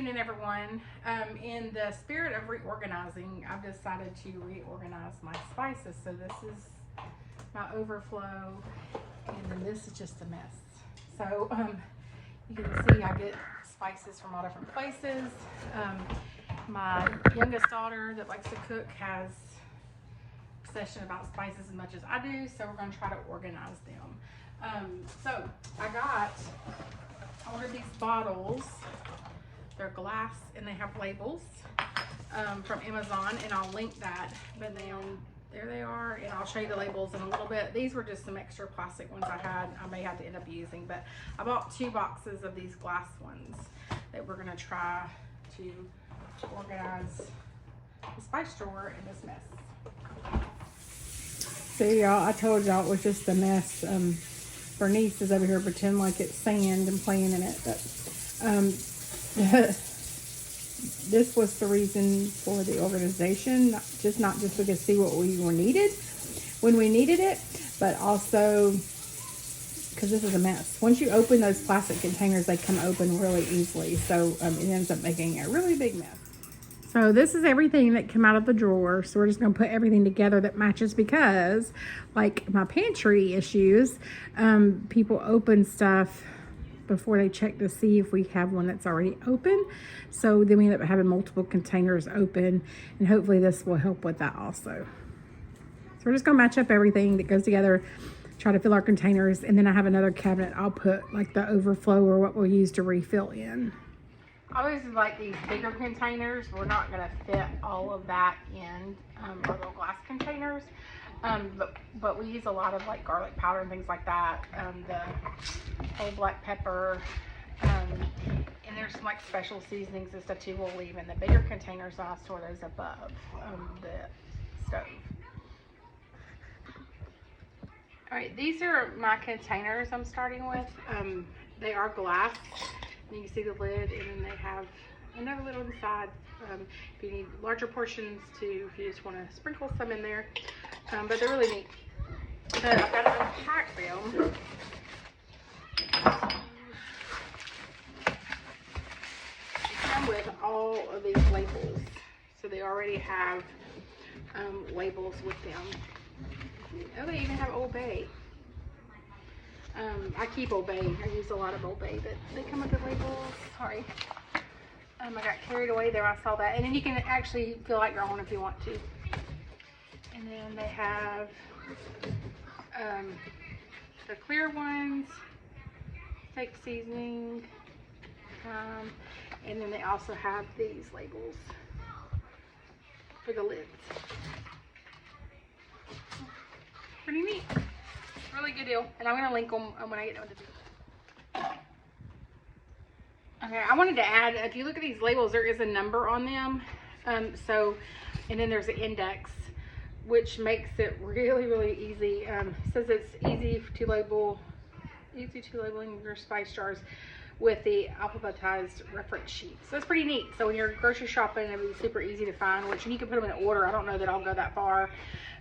afternoon, everyone. In the spirit of reorganizing, I've decided to reorganize my spices. So this is my overflow, and then this is just a mess. So you can see I get spices from all different places. My youngest daughter that likes to cook has obsession about spices as much as I do, so we're going to try to organize them. So I ordered these bottles. They're glass and they have labels from Amazon, and I'll link that. But there they are, and I'll show you the labels in a little bit. These were just some extra plastic ones I had. I may have to end up using, but I bought 2 boxes of these glass ones that we're gonna try to organize the spice drawer in this mess. See, y'all, I told y'all it was just a mess. Bernice is over here pretending like it's sand and playing in it, but this was the reason for the organization, not just we could see what we were needed when we needed it, but also because this is a mess. Once you open those plastic containers, they come open really easily, so it ends up making a really big mess. So this is everything that came out of the drawer. So we're just going to put everything together that matches, because like my pantry issues, people open stuff before they check to see if we have one that's already open. So then we end up having multiple containers open, and hopefully this will help with that also. So we're just gonna match up everything that goes together, try to fill our containers, and then I have another cabinet I'll put like the overflow or what we'll use to refill in. I always like these bigger containers. We're not gonna fit all of that in our little glass containers. But we use a lot of like garlic powder and things like that, the whole black pepper, and there's some like special seasonings and stuff too we'll leave in the bigger containers. So I'll store those above the stove. All right, these are my containers I'm starting with. They are glass, and you can see the lid, and then they have another lid on the side if you need larger portions if you just want to sprinkle some in there. But they're really neat. But I've got to unpack them. They come with all of these labels. So they already have labels with them. Oh, they even have Old Bay. I keep Old Bay. I use a lot of Old Bay, but they come with the labels. Sorry. I got carried away there. I saw that. And then you can actually fill out your own if you want to. And then they have the clear ones, steak seasoning, and then they also have these labels for the lids. Pretty neat. Really good deal. And I'm going to link them when I get done with the video. Okay, I wanted to add, if you look at these labels, there is a number on them. And then there's an index, which makes it really, really easy. It says it's easy to labeling your spice jars with the alphabetized reference sheet. So it's pretty neat. So when you're grocery shopping, it'll be super easy to find, which you can put them in order. I don't know that I'll go that far,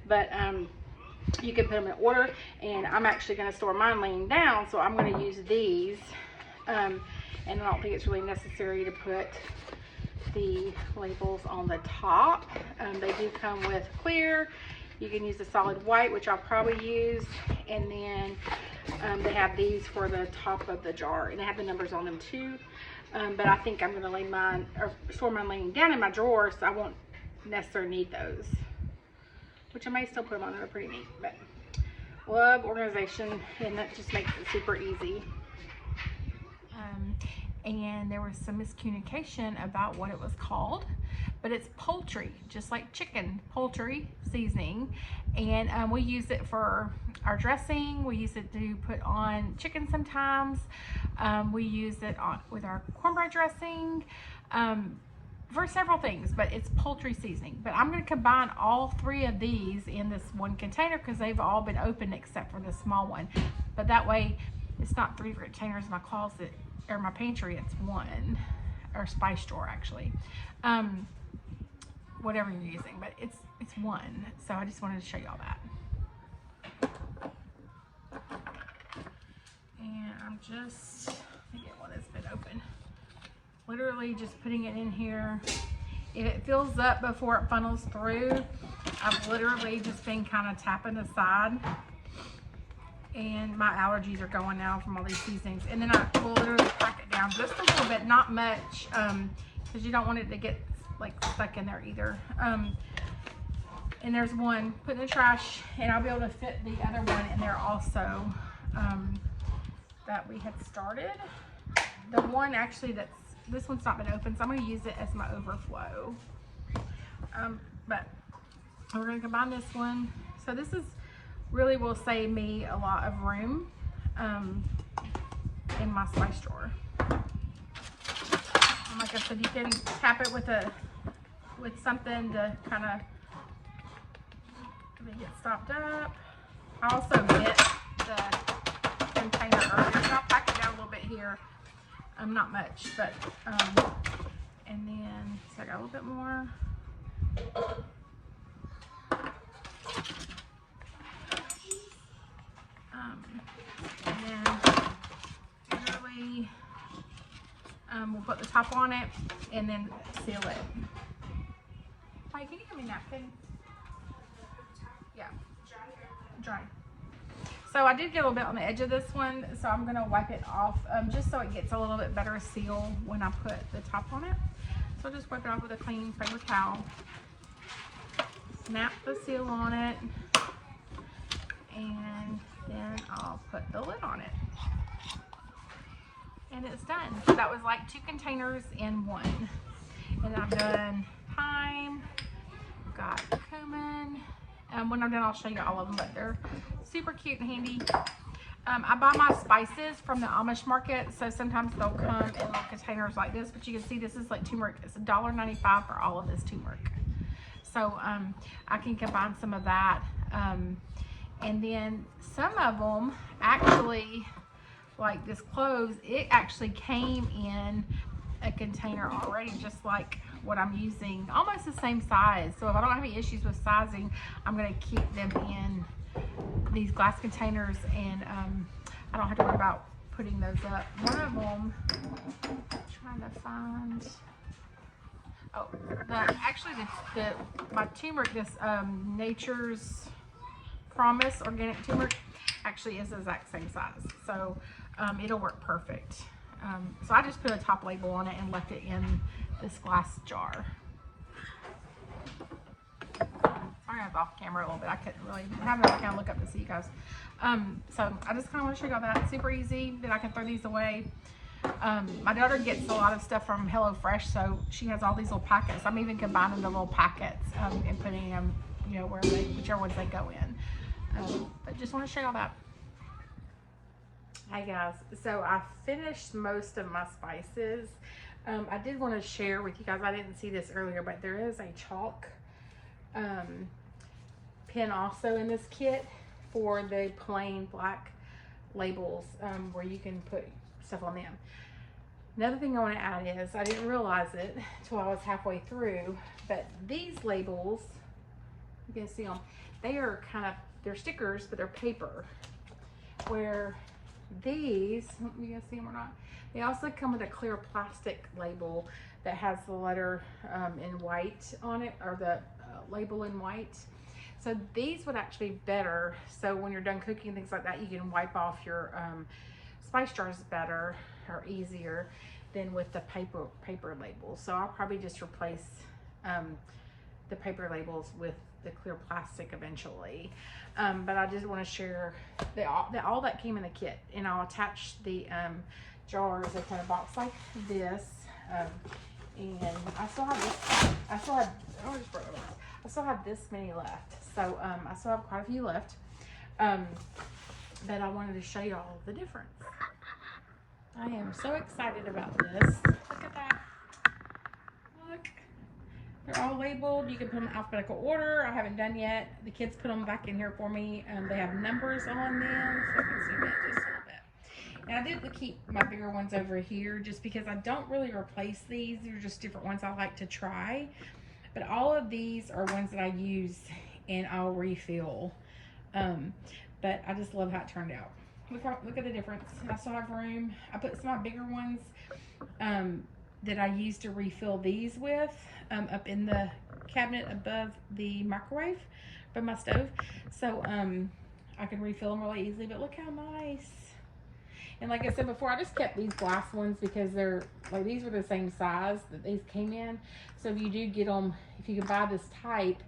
but you can put them in order, and I'm actually going to store mine laying down, so I'm going to use these, and I don't think it's really necessary to put the labels on the top. They do come with clear. You can use the solid white, which I'll probably use, and then they have these for the top of the jar, and they have the numbers on them too. But I think I'm going to lay mine, or store mine laying down in my drawer, so I won't necessarily need those, which I may still put them on. They're pretty neat. But love organization, and that just makes it super easy. And there was some miscommunication about what it was called, but it's poultry, just like chicken, poultry seasoning. And we use it for our dressing. We use it to put on chicken sometimes. We use it with our cornbread dressing, for several things, but it's poultry seasoning. But I'm going to combine all 3 of these in this one container because they've all been opened except for the small one. But that way it's not 3 containers in my closet or my pantry, it's one, or spice drawer actually, whatever you're using, but it's one. So I just wanted to show y'all that. And I'm just, let me get one that's been open. literally just putting it in here. If it fills up before it funnels through, I've literally just been kind of tapping the side. And my allergies are going now from all these seasonings. And then I will literally crack it down just a little bit, not much, because you don't want it to get like stuck in there either. And there's one put in the trash, and I'll be able to fit the other one in there also, that we had started. The one actually this one's not been open, so I'm going to use it as my overflow. But we're going to combine this one. So this is really will save me a lot of room in my spice drawer. And like I said, you can tap it with something to kind of get stopped up. I also bit the container earlier, so I'll pack it down a little bit here. Not much, but and then so I got a little bit more. And then literally we'll put the top on it and then seal it. Hi, can you give me a napkin? Yeah, dry. So I did get a little bit on the edge of this one, so I'm gonna wipe it off just so it gets a little bit better seal when I put the top on it. So I'll just wipe it off with a clean paper towel. Snap the seal on it, and then I'll put the lid on it. And it's done. So that was like 2 containers in one. And I've done thyme, got cumin. When I'm done, I'll show you all of them, but they're super cute and handy. I buy my spices from the Amish market, so sometimes they'll come in little containers like this, but you can see this is like turmeric. It's $1.95 for all of this turmeric. So I can combine some of that. And then some of them actually, like this cloves, it actually came in a container already, just like what I'm using, almost the same size. So if I don't have any issues with sizing, I'm going to keep them in these glass containers, and I don't have to worry about putting those up. One of them, I'm trying to find, oh, my turmeric, this Nature's Promise organic turmeric, actually is the exact same size, so it'll work perfect. So I just put a top label on it and left it in this glass jar. Sorry, I was off camera a little bit. I couldn't really have it. I kind of look up to see you guys. So I just kind of want to show you all that. Super easy that I can throw these away. My daughter gets a lot of stuff from HelloFresh, so she has all these little packets. I'm even combining the little packets and putting them, you know, whichever ones they go in. But just want to show you all that. Hi guys, so I finished most of my spices. I did want to share with you guys, I didn't see this earlier, but there is a chalk pen also in this kit for the plain black labels, where you can put stuff on them. Another thing I want to add is, I didn't realize it until I was halfway through, but these labels, you can see them, they are they're stickers, but they're paper, where these, you can see them or not, they also come with a clear plastic label that has the letter in white on it, or the label in white. So these would actually be better, so when you're done cooking things like that, you can wipe off your spice jars better or easier than with the paper labels. So I'll probably just replace the paper labels with the clear plastic eventually. But I just want to share all that came in the kit, and I'll attach the jars in a box like this. And I still have this. I still have this many left. So I still have quite a few left. But I wanted to show you all the difference. I am so excited about this. Look at that. Look. They're all labeled. You can put them in alphabetical order. I haven't done yet. The kids put them back in here for me. They have numbers on them, so you can see that just a little bit. And I did keep my bigger ones over here just because I don't really replace these. They're just different ones I like to try. But all of these are ones that I use and I'll refill. But I just love how it turned out. Look at the difference. I still have room. I put some of my bigger ones that I use to refill these with up in the cabinet above the microwave by my stove. So I can refill them really easily, but look how nice. And like I said before, I just kept these glass ones because they're like, these were the same size that these came in. So if you do get them, if you can buy this type,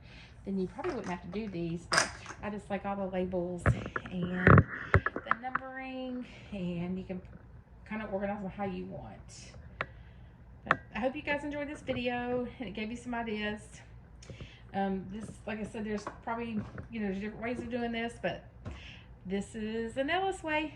then you probably wouldn't have to do these. But I just like all the labels and the numbering, and you can kind of organize them how you want. But I hope you guys enjoyed this video and it gave you some ideas. This, like I said, there's probably, there's different ways of doing this, but this is an Ellis way.